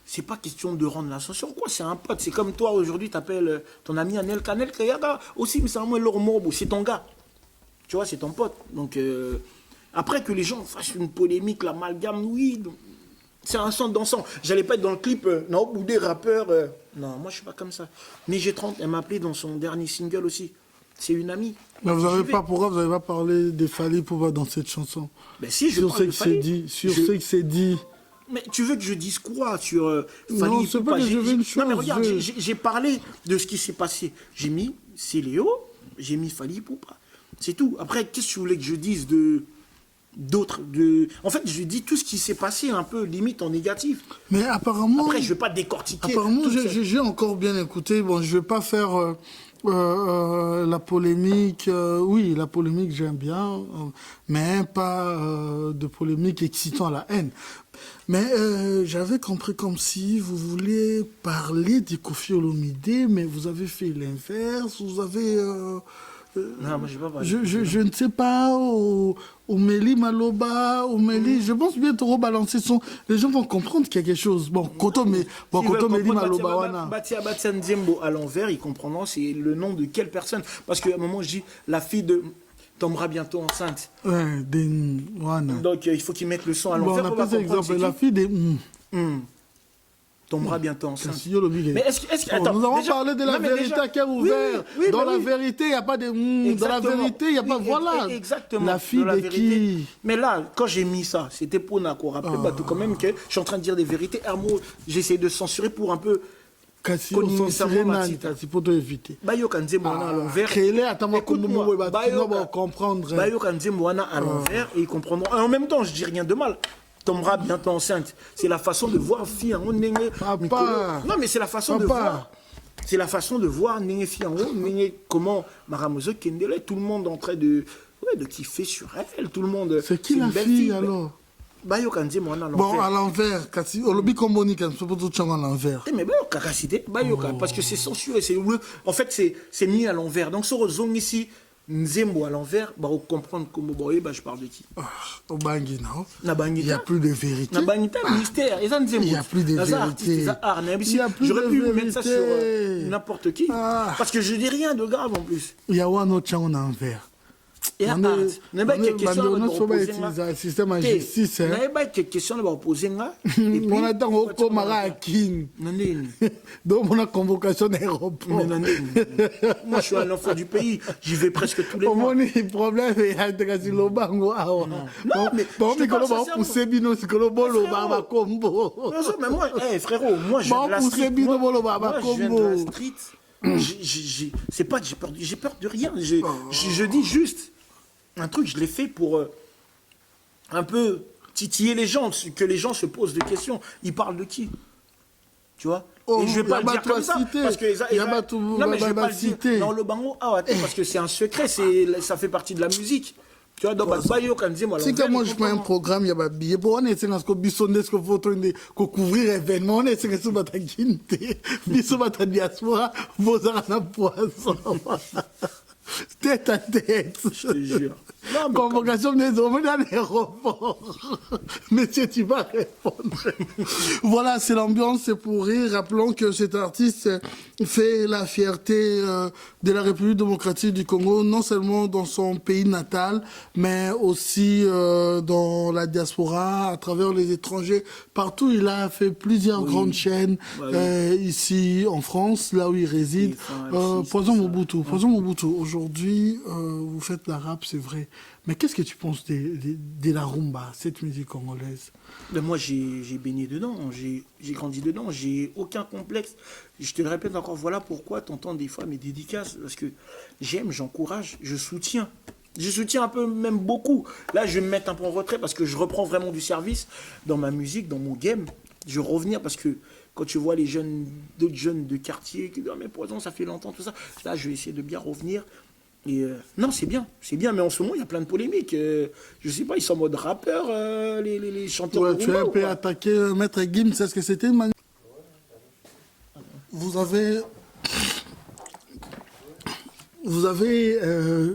C'est pas question de rendre l'ascenseur, quoi. C'est un pote. C'est comme toi, aujourd'hui, tu appelles ton ami Anelka. Anelka, aussi, mais c'est un moins leur morbo. C'est ton gars. Tu vois, c'est ton pote. Donc, après que les gens fassent une polémique, l'amalgame, oui, c'est un son dansant. J'allais pas être dans le clip, non, ou des rappeurs. Non, moi, je suis pas comme ça. Mais j'ai 30, elle m'a appelé dans son dernier single aussi. C'est une amie. Mais pourquoi vous n'avez pas parlé de Fally Ipupa dans cette chanson? Ben si, je sais que c'est dit. Sur ce que c'est dit. Mais tu veux que je dise quoi sur Fally Non, Ipupa? c'est pas que je veux une chose. Non, mais regarde, j'ai parlé de ce qui s'est passé. J'ai mis Céléo, j'ai mis Fally Ipupa. C'est tout. Après, qu'est-ce que tu voulais que je dise d'autres En fait, je dis tout ce qui s'est passé un peu limite en négatif. Mais apparemment... Après, je ne vais pas décortiquer. Apparemment, j'ai encore bien écouté. Bon, je ne vais pas faire la polémique. Oui, la polémique, j'aime bien. Mais pas de polémique excitant à la haine. Mais j'avais compris comme si vous vouliez parler de Koffi Olomide, mais vous avez fait l'inverse. Vous avez... non, moi, j'ai pas parlé. Je ne sais pas, au Méli Maloba, au Méli, je pense bien trop balancer son. Les gens vont comprendre quelque chose. Bon, Koto Méli Maloba, wana. Batia Nzembo à l'envers, ils comprendront c'est le nom de quelle personne. Parce qu'à un moment, je dis, la fille tombera bientôt enceinte. Ouais, wana. Donc, il faut qu'ils mettent le son à l'envers. Bon, on appelle ça exemple, la fille des. Tombera bientôt enceinte. Mais est-ce que attends, nous avons parlé de la vérité à cœur ouvert. Dans la vérité, il n'y a pas de dans la vérité, il n'y a pas voilà. Exactement. La fille de qui? Mais là, quand j'ai mis ça, c'était pour Nako rappeler tout quand même que je suis en train de dire des vérités. Hermo, j'essaie de censurer pour un peu pour te éviter. Bayo Kanze Moana à l'envers. Écoute-moi, comprendre. Bayo Kanze Moana à l'envers et ils comprendront. En même temps, je dis rien de mal. Tombera bientôt enceinte. C'est la façon de voir fille en haut, Papa. Non, mais c'est la façon de voir. C'est la façon de voir Néné fille en haut, Néné comment Maramozo Kendele, tout le monde en train de kiffer sur elle, tout le monde. C'est qui la fille alors? Bayo Kanze Moana à l'envers. Bon, à l'envers, kasi olobi komboni kan so poto changa à l'envers. Mais Bayo Kakasité, Bayo parce que c'est censuré, en fait c'est mis à l'envers. Donc sur zone ici Nzembo à l'envers, bah, on comprendre comment je parle de qui. Au Bangui, non? Il n'y a plus de vérité. Mystère. Il n'y a plus de vérité. J'aurais pu mettre ça sur n'importe qui. Parce que je dis rien de grave en plus. Il y a un autre en envers. Il y a un système en justice. Il y a des questions à poser. On attend au Komara à Kin. Donc, on a convocation d'aéroport. Moi, je suis un enfant du pays. J'y vais presque tous les mois. Le problème, c'est que c'est le bango. Non, mais pousser Bino, c'est que le bolo barba combo. Mais moi, frérot, moi, je viens de la street. C'est pas que j'ai peur de rien. Je dis juste un truc, je l'ai fait pour un peu titiller les gens, que les gens se posent des questions. Ils parlent de qui? Tu vois? Et je vais pas le dire comme ça. Parce que non, mais je vais pas le dire dans le bango. Parce que c'est un secret, ça fait partie de la musique. Tu vois, donc, bah, yo, quand moi, C'est que moi, je fais un programme, il y a des billets. Pour on est dans ce que bisonne, ce que photo, qu'on couvrir événement, on est sur ce matin guinte, bisou matin diaspora, vos armes poisson. Tête à tête. Je te jure. Non, mais Convocation des hommes dans l'aéroport. Monsieur, tu vas répondre. Voilà, c'est l'ambiance, c'est pour rire. Rappelons que cet artiste fait la fierté de la République démocratique du Congo, non seulement dans son pays natal, mais aussi dans la diaspora, à travers les étrangers. Partout, il a fait plusieurs grandes chaînes ici en France, là où il réside. Poison Mobutu. Poison Mobutu. Aujourd'hui, vous faites la rap, c'est vrai. Mais qu'est-ce que tu penses de la rumba, cette musique congolaise? Ben moi, j'ai baigné dedans, j'ai grandi dedans, j'ai aucun complexe. Je te le répète encore, voilà pourquoi tu entends des fois mes dédicaces, parce que j'aime, j'encourage, je soutiens. Je soutiens un peu, même beaucoup. Là, je vais me mettre un peu en retrait parce que je reprends vraiment du service dans ma musique, dans mon game. Je vais revenir parce que quand tu vois les jeunes, d'autres jeunes de quartier qui disent « Ah, mais Poison, ça fait longtemps, tout ça », là, je vais essayer de bien revenir. Et non, c'est bien, mais en ce moment, il y a plein de polémiques. Je sais pas, ils sont en mode rappeur, les chanteurs. Ouais, tu as un peu attaqué Maître Gims, est-ce que c'était une manière... Vous avez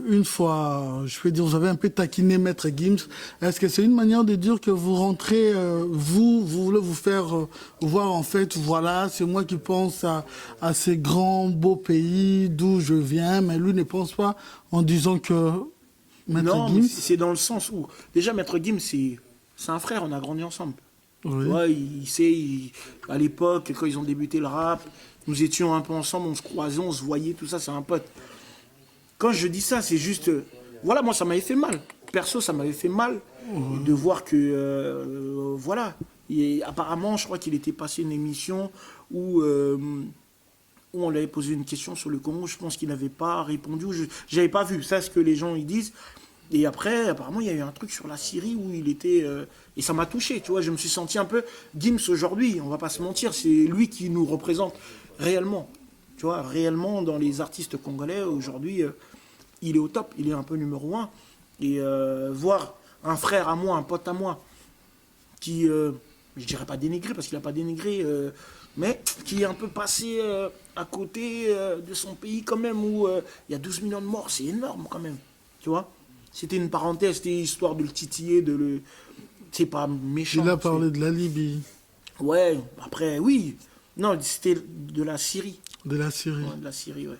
une fois, je peux dire, vous avez un peu taquiné Maître Gims. Est-ce que c'est une manière de dire que vous rentrez, vous voulez vous faire voir en fait, voilà, c'est moi qui pense à ces grands beaux pays d'où je viens, mais lui ne pense pas en disant que Maître Non, Gims... c'est dans le sens où, déjà Maître Gims, c'est un frère, on a grandi ensemble. Oui. Ouais, il sait, à l'époque, quand ils ont débuté le rap, nous étions un peu ensemble, on se croisait, on se voyait, tout ça, c'est un pote. Quand je dis ça, c'est juste... voilà, moi, ça m'avait fait mal. Perso, ça m'avait fait mal de voir que... voilà. Et apparemment, je crois qu'il était passé une émission où on lui avait posé une question sur le Congo. Je pense qu'il n'avait pas répondu. Je n'avais pas vu. Ça, ce que les gens ils disent. Et après, apparemment, il y a eu un truc sur la Syrie où il était... et ça m'a touché, tu vois. Je me suis senti un peu... Gims, aujourd'hui, on va pas se mentir, c'est lui qui nous représente réellement. Tu vois, réellement, dans les artistes congolais, aujourd'hui, il est au top, il est un peu numéro 1. Et voir un frère à moi, un pote à moi, qui, je dirais pas dénigré, parce qu'il n'a pas dénigré, mais qui est un peu passé à côté de son pays quand même, où il y a 12 millions de morts, c'est énorme quand même, tu vois. C'était une parenthèse, c'était histoire de le titiller, de le... C'est pas méchant. Il a parlé de la Libye. Ouais, après, oui. Non, c'était de la Syrie. De la Syrie. Ouais, de la Syrie, ouais.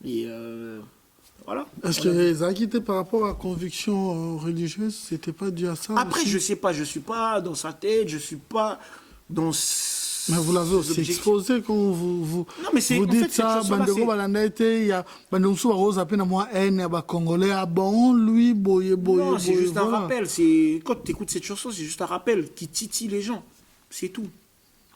Et voilà. Est-ce que les inquiétés par rapport à conviction religieuse, c'était pas dû à ça? Après, aussi? je sais pas, je suis pas dans sa tête, je suis pas dans... Mais vous l'avez aussi exposé quand vous Non, mais c'est... vous en dites fait, cette ça, chanson-là, Bandeko c'est- Balandete, il y a Bandonso Rose à peine à moi haine, il y a Congolais, ah bon, lui, boye, Non, c'est juste un voilà. rappel. Quand tu écoutes cette chanson, c'est juste un rappel qui titille les gens. C'est tout.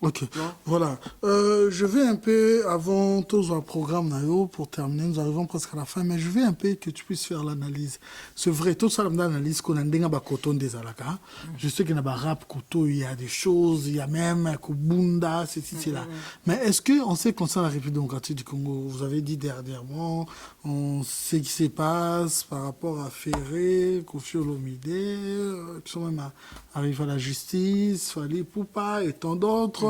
Ok, Ouais. voilà. Je vais un peu, avant tout le programme, Nayo, pour terminer, nous arrivons presque à la fin, mais je veux un peu que tu puisses faire l'analyse. C'est vrai, tout ça, l'analyse qu'on a un coton des alaka. Je sais qu'il y a un rap couteau, il y a des choses, il y a même un kubunda, ceci, cela. Mais est-ce qu'on sait concernant la République démocratique du Congo, vous avez dit dernièrement, on sait ce qui se passe par rapport à Ferré, Kofi Olomide, qui sont même arrivés à la justice, Fali Poupa et tant d'autres.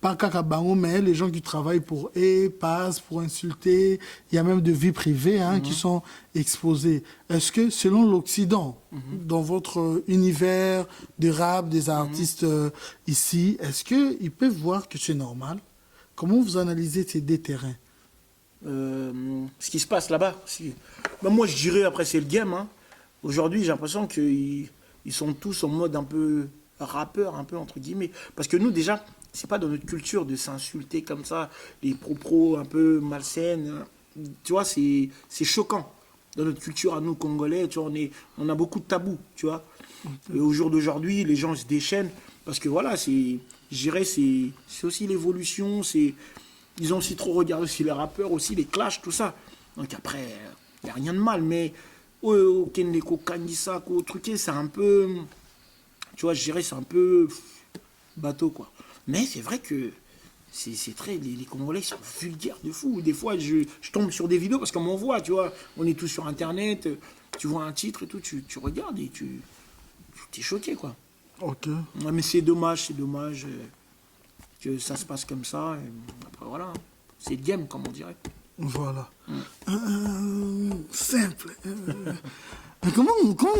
Pas Kakabango, mais les gens qui travaillent pour eux passent pour insulter. Il y a même de vies privées qui sont exposées. Est-ce que, selon l'Occident, dans votre univers de rap, des artistes ici, est-ce qu'ils peuvent voir que c'est normal? Comment vous analysez ces deux terrains? Ce qui se passe là-bas. Ben, moi, je dirais, après, c'est le game. Hein. Aujourd'hui, j'ai l'impression qu'ils sont tous en mode un peu rappeur, un peu entre guillemets. Parce que nous, déjà, c'est pas dans notre culture de s'insulter comme ça, les propos un peu malsaines. Tu vois, c'est choquant. Dans notre culture à nous, Congolais, tu vois, on a beaucoup de tabous, tu vois. Et au jour d'aujourd'hui, les gens se déchaînent. Parce que voilà, je dirais, c'est aussi l'évolution, ils ont aussi trop regardé aussi les rappeurs, aussi les clashs, tout ça. Donc après, il n'y a rien de mal, mais au Kendeko, Kanisa, au truqué, c'est un peu... Tu vois, je dirais, c'est un peu bateau, quoi. Mais c'est vrai que c'est très... Les Congolais sont vulgaires de fou. Des fois, je tombe sur des vidéos parce qu'on m'envoie, tu vois. On est tous sur Internet. tu vois un titre et tout, tu regardes et tu es choqué, quoi. Ok. Ouais, mais c'est dommage que ça se passe comme ça. Et après, voilà, c'est le game, comme on dirait. Voilà. Simple. Mais comment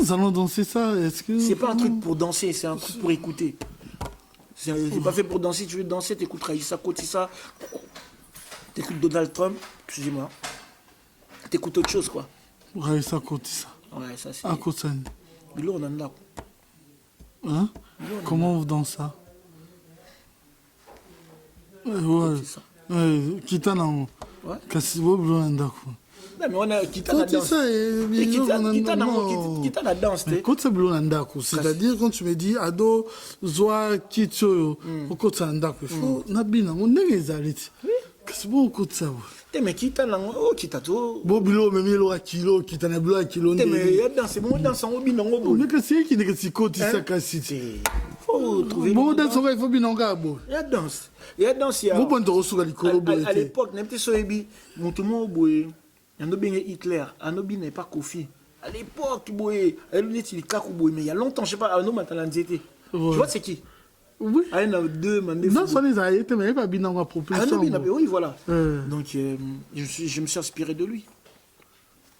nous allons danser ça? Est-ce que... C'est pas un truc pour danser, c'est un truc pour écouter. C'est pas fait pour danser, tu veux danser, t'écoutes Raïssa Kotissa, t'écoutes Donald Trump, excusez-moi. T'écoutes autre chose, quoi. Raïssa Kotissa. Ouais, ça c'est... À Kotsani. Bilo, on en a. Hein? Comment vous dansez ça? Ouais. C'est ça. Kitana. Ouais. Kasi bo bilo ndako. Non, mais on a Kitana danse. Kitana danse, tu sais. Quand c'est bilo ndako, c'est-à-dire quand tu me dis ado zoa kitso ko tsandako, il faut nabina on ndenge ezaliti. Kasi bo ko tsabo. Mais Kitana oh Kitato. Bo bilo me milo a kilo, Kitana bilo a kilo. Mais ya danse, moi danse en obi nango bo. Mais que c'est qui ne si ko tisa kasi. Faut trouver. Bon danse il faut binanga bo. Ya danse. Ya danse ya. Bo bonto rosuka likolo bo. À l'époque, n'importe soebi, montumo boye. Yanobi Hitler, Anobi n'est pas Kofi. À l'époque, boye, elle est il kaku boye, mais il y a longtemps, je sais pas, Ano Matalanzete. Tu vois c'est qui? Oui. Ah, il y en a deux, mandé. Non, ça les a été, mais pas bien dans ma proposition. Oui, voilà. Donc, je me suis inspiré de lui.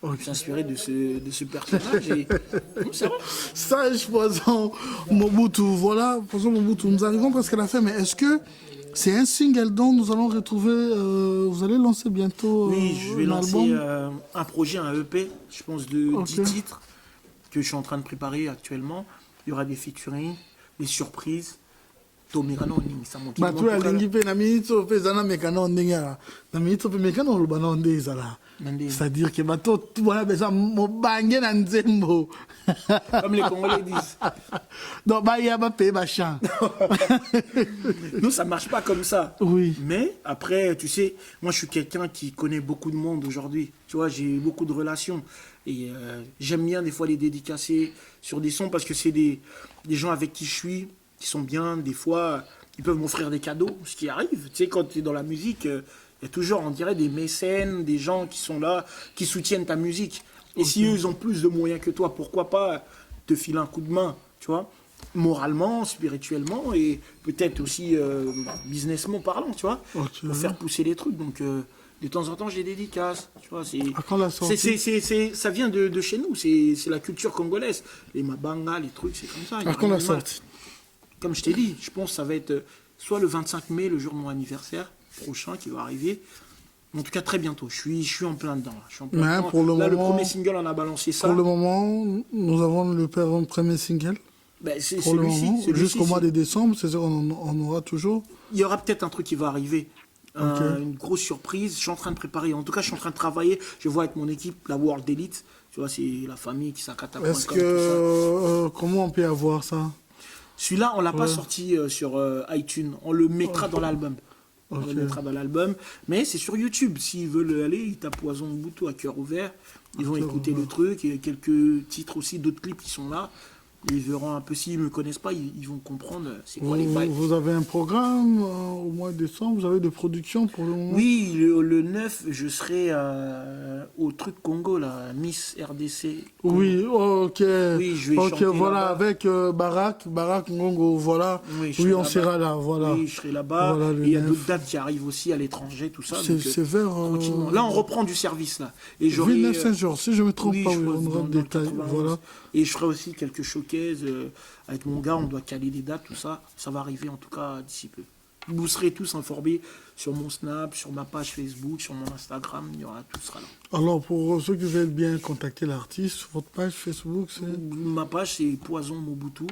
Je me suis inspiré de ce personnage. Et... C'est vrai. Sage Poisson Mobutu, voilà, Poisson Mobutu, nous arrivons presque à la fin, mais est-ce que c'est un single dont nous allons retrouver, vous allez lancer bientôt oui, je vais lancer album un projet, un EP, je pense de 10 titres que je suis en train de préparer actuellement. Il y aura des featuring, des surprises. Tomirano ni samoki. Bah tu as lingi pe na minito pe zana mekano ndinga. Na minito pe mekano lo bana ndezala. C'est-à-dire que bateau voilà besoin mo bange na nzembo. Comme les Congolais disent. Donc bah ya ba pe ba chant. Nous ça marche pas comme ça. Oui. Mais après tu sais, moi je suis quelqu'un qui connaît beaucoup de monde aujourd'hui. Tu vois, j'ai beaucoup de relations et j'aime bien des fois les dédicacer sur des sons parce que c'est des gens avec qui je suis qui sont bien, des fois, ils peuvent m'offrir des cadeaux, ce qui arrive. Tu sais, quand tu es dans la musique, il y a toujours, on dirait, des mécènes, des gens qui sont là, qui soutiennent ta musique. Et si eux, ils ont plus de moyens que toi, pourquoi pas te filer un coup de main, tu vois, moralement, spirituellement, et peut-être aussi businessment parlant, tu vois, pour faire pousser les trucs. Donc, de temps en temps, j'ai des dédicaces, tu vois. Ça vient de chez nous, c'est la culture congolaise. Les mabanga, les trucs, c'est comme ça. À quand la sortie? Comme je t'ai dit, je pense que ça va être soit le 25 mai, le jour de mon anniversaire prochain qui va arriver. En tout cas, très bientôt. Je suis en plein dedans. Là, pour le moment, le premier single, on a balancé ça. Pour le moment, nous avons le premier single. Ben, c'est pour le moment, jusqu'au mois de décembre, c'est-à-dire on aura toujours. Il y aura peut-être un truc qui va arriver. Une grosse surprise. Je suis en train de préparer. En tout cas, je suis en train de travailler. Je vois avec mon équipe, la World Elite. Tu vois, c'est la famille qui s'accate. Est-ce que... comment on peut avoir ça? Celui-là, on ne l'a pas sorti sur iTunes. On le mettra dans l'album. On le mettra dans l'album. Mais c'est sur YouTube. S'ils veulent aller, ils tapent Poisson Mobutu à cœur ouvert. Ils vont écouter le truc. Et quelques titres aussi, d'autres clips qui sont là. Ils verront un peu, s'ils ne me connaissent pas, ils vont comprendre c'est quoi les bails. Vous avez un programme au mois de décembre? Vous avez de production pour le moment? Oui, le 9, je serai au truc Congo, là, Miss RDC. Congo. Oui, ok. Oui, je vais chanter voilà, avec Barak Ngongo, voilà. Oui, on sera là, voilà. Oui, je serai là-bas. Voilà, il y a d'autres dates qui arrivent aussi à l'étranger, tout ça. C'est vers... Là, on reprend du service, là. Et 29 Saint-Georges, si je ne me trompe pas, on aura le détail, voilà. Et je ferai aussi quelques showcases avec mon gars, on doit caler les dates, tout ça. Ça va arriver en tout cas d'ici peu. Vous serez tous informés sur mon Snap, sur ma page Facebook, sur mon Instagram, il y aura tout sera là. Alors pour ceux qui veulent bien contacter l'artiste, votre page Facebook c'est... Ma page c'est Poisson Mobutu.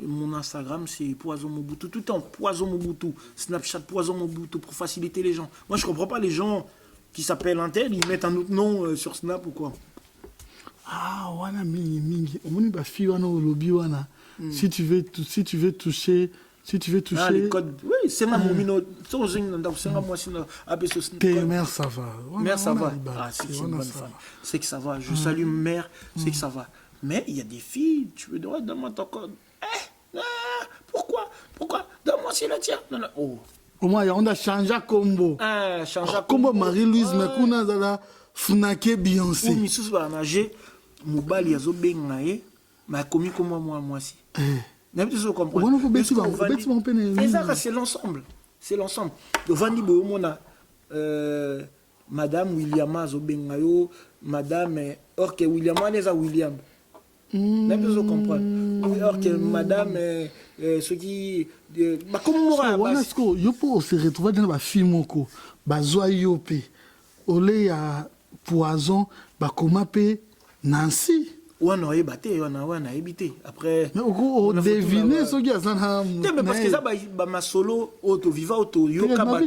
Mon Instagram c'est Poisson Mobutu. Tout en Poisson Mobutu. Snapchat Poisson Mobutu pour faciliter les gens. Moi je comprends pas les gens qui s'appellent un tel, ils mettent un autre nom sur Snap ou quoi. Ah, wana mingi. Omoni ba fi wana olobi wana. Si tu veux toucher. Ah, les codes. Oui, c'est ma momino. Mère, ça va. Mère, ça va. Ah, c'est une bonne femme. C'est que ça va. Je salue mère, c'est que ça va. Mais il y a des filles, tu veux dire, donne-moi ton code. Pourquoi donne-moi si le tien. Non, non. Oh. Au moins, on a changé combo. Ah, changé combo. Combo Marie-Louise, mais qu'on a Funake Beyoncé. Ou Missous va nager. mobali azobenga ye mais akomi comme moi si nayebi te comprendre Wana kobeti bango pene. ezaka c'est l'ensemble ovandi boye omona madame William azobenga yo madame or que William wana eza William nayebi te comprendre or que madame soki bakomomora Wana siko yo po se retrouver dans ba film moko bazwa yo pe ole ya Poison bakoma pe Nancy. wana oyeba te wana yebi te après Mais au deviner ce qui a ça mais parce que ça masolo oto viva oto yoka ba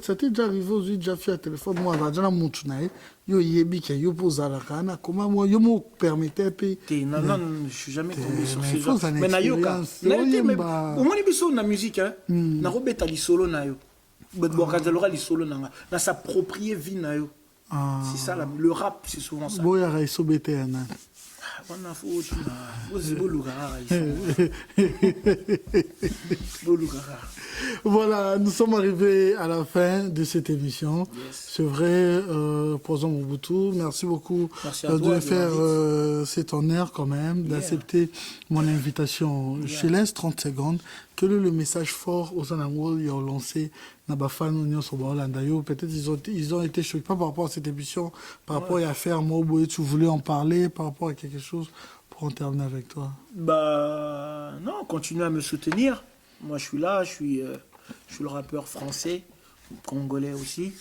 ça t'est déjà arrivé aux déjà fait à téléphone moi déjà na mutu na yo yebi ke yo posala kana comment moi yo me permettait pe non je suis jamais tombé sur ce genre mais na yoka au moins biso na musique hein na robeta li solo na yo bon quand elle aura li solo na s'approprier vie na yo. C'est ça, le rap, c'est souvent ça. Boya iso bete yana. Wana fo Voilà, nous sommes arrivés à la fin de cette émission. Yes. C'est vrai, Poison Mobutu, merci beaucoup de faire cet honneur quand même, d'accepter mon invitation. Je laisse 30 secondes. Quel est le message fort aux Anangos qui ont lancé peut-être ils ont été choqués, pas par rapport à cette émission, par rapport à l'affaire Moboé, tu voulais en parler, par rapport à quelque chose, pour en terminer avec toi. Bah non, continue à me soutenir. Moi je suis là, je suis le rappeur français, congolais aussi.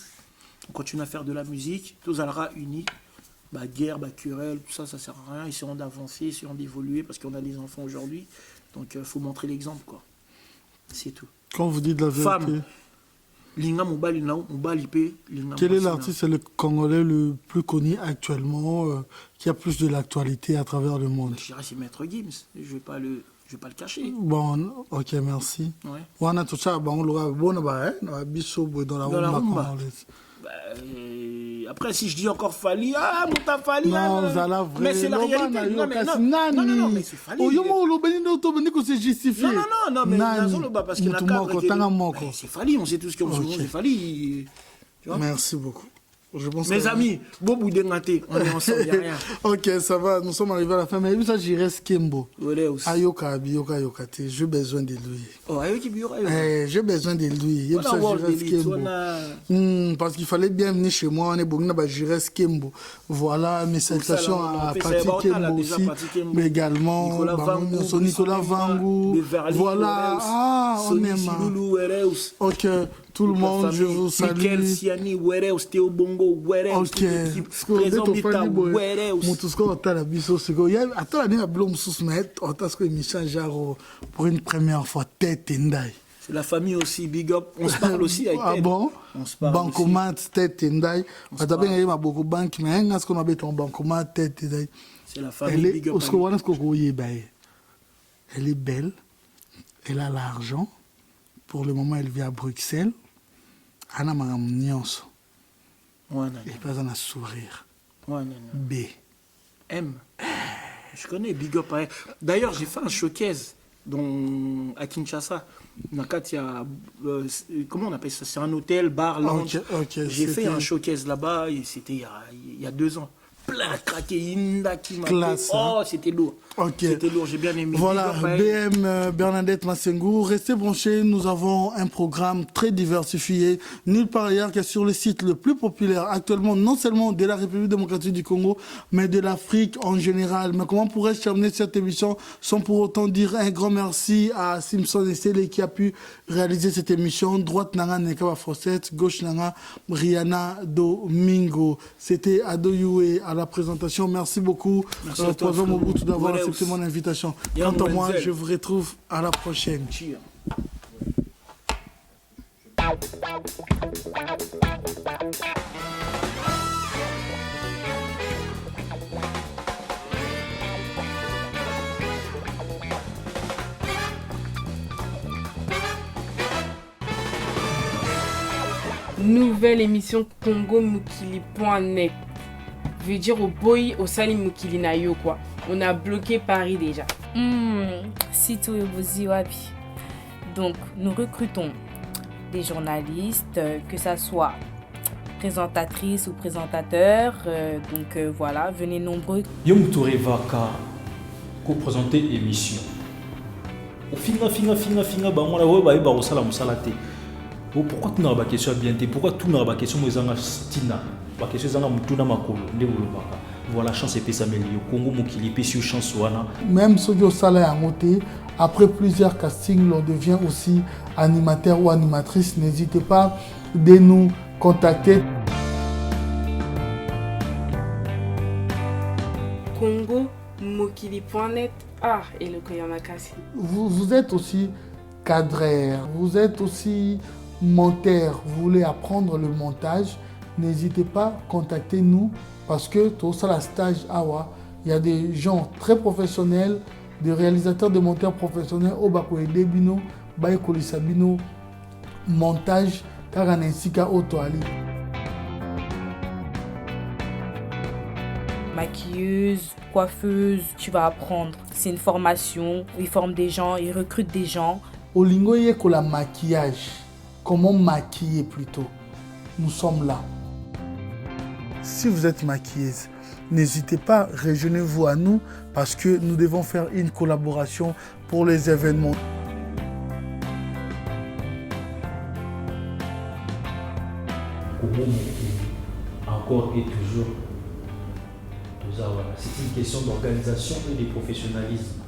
On continue à faire de la musique, tous Alra unis. Bah guerre, bah querelle, tout ça, ça sert à rien. Essayons d'avancer, essayons d'évoluer parce qu'on a des enfants aujourd'hui. Donc faut montrer l'exemple quoi. C'est tout. Quand vous dites la vérité. Femme. Quel est l'artiste le Congolais le plus connu actuellement, qui a plus de l'actualité à travers le monde? Je dirais c'est Maître Gims, je vais pas le cacher. Bon, ok, merci. Ouais. On a tout ça, on l'aura bon, dans la rumba. Après, si je dis encore Fali, Mouta Fali, non, mais c'est la réalité. Non, mais c'est Fali. Non, mais parce qu'il y a un c'est Fali, on sait tous que c'est Fali. Merci beaucoup. Mes amis, Bobo Dengaté, on est ensemble, il n'y a rien. Ok, ça va, nous sommes arrivés à la fin. Mais ça, j'irai Skembo. Ayoka, j'ai besoin de lui. Oh, j'ai besoin de lui. Parce qu'il fallait bien venir chez moi, on est bon, j'irai Skembo. Voilà, mes salutations à Patrick Kembo aussi, mais également Nicolas Vangou. Voilà, on aime. Ok. Tout le monde, je vous salue. Michael Siani, Théo Bongo, ok. Pour une première fois, tête Ndai. C'est la famille aussi, big up. On se parle aussi avec elle. Ah bon? On se parle Bancomat, tête Ndai. C'est la famille, big up. Elle est belle. Elle a l'argent. Pour le moment, elle vit à Bruxelles. Anna Magamnions. Et pas un sourire. B. M. Je connais Big Up. D'ailleurs, j'ai fait un showcase à Kinshasa. Comment on appelle ça? C'est un hôtel, bar, lounge. J'ai fait un showcase là-bas et c'était il y a 2 ans. Plein craqué, Inda qui m'a fait. Oh, c'était lourd. C'était lourd, j'ai bien aimé. Voilà, BM Bernadette Massengou, restez branchés, nous avons un programme très diversifié, nulle part ailleurs que sur le site le plus populaire actuellement, non seulement de la République démocratique du Congo, mais de l'Afrique en général. Mais comment pourrais-je terminer cette émission sans pour autant dire un grand merci à Simpson et Sélé qui a pu réaliser cette émission. Droite Nanga Nekawa Fossette, gauche Nanga Rihanna Domingo. C'était Ado Yue à la présentation. Merci beaucoup, Poison Mobutu, d'avoir accepté mon invitation. Quant à moi, je vous retrouve à la prochaine. Nouvelle émission congomukili.net. Veut dire au boy au sali mukili na yo quoi. On a bloqué Paris déjà. Sito yobozi wapi. Donc nous recrutons des journalistes, que ça soit présentatrice ou présentateur. Donc voilà, venez nombreux. Yo mutu revaka ko présenter émission. Au finga ba ngona we ba ba osala musala te. Pourquoi tu n'as pas question bien te? Pourquoi tu n'as pas question moizanga stina? Ba question zanga mutu na makolo nde bolobaka. Voilà chance et pesa melio Congo mokili pe sur chance wana. Même si au salaire à monter, après plusieurs castings, l'on devient aussi animateur ou animatrice. N'hésitez pas de nous contacter. Congo Mokili.net. Ah, et le Koyamakasi. Vous êtes aussi cadreur, vous êtes aussi monteur, vous voulez apprendre le montage, n'hésitez pas, contactez-nous parce que tout ça, la stage Awa, il y a des gens très professionnels, des réalisateurs, des monteurs professionnels, au Bakoye Debino, Baïkoli Sabino, montage, Karanensika Otoali. Maquilleuse, coiffeuse, tu vas apprendre. C'est une formation, ils forment des gens, ils recrutent des gens. Olingo Yekola maquillage, comment maquiller plutôt. Nous sommes là. Si vous êtes maquilleuse, n'hésitez pas, rejoignez-vous à nous parce que nous devons faire une collaboration pour les événements. Encore et toujours. C'est une question d'organisation et de professionnalisme.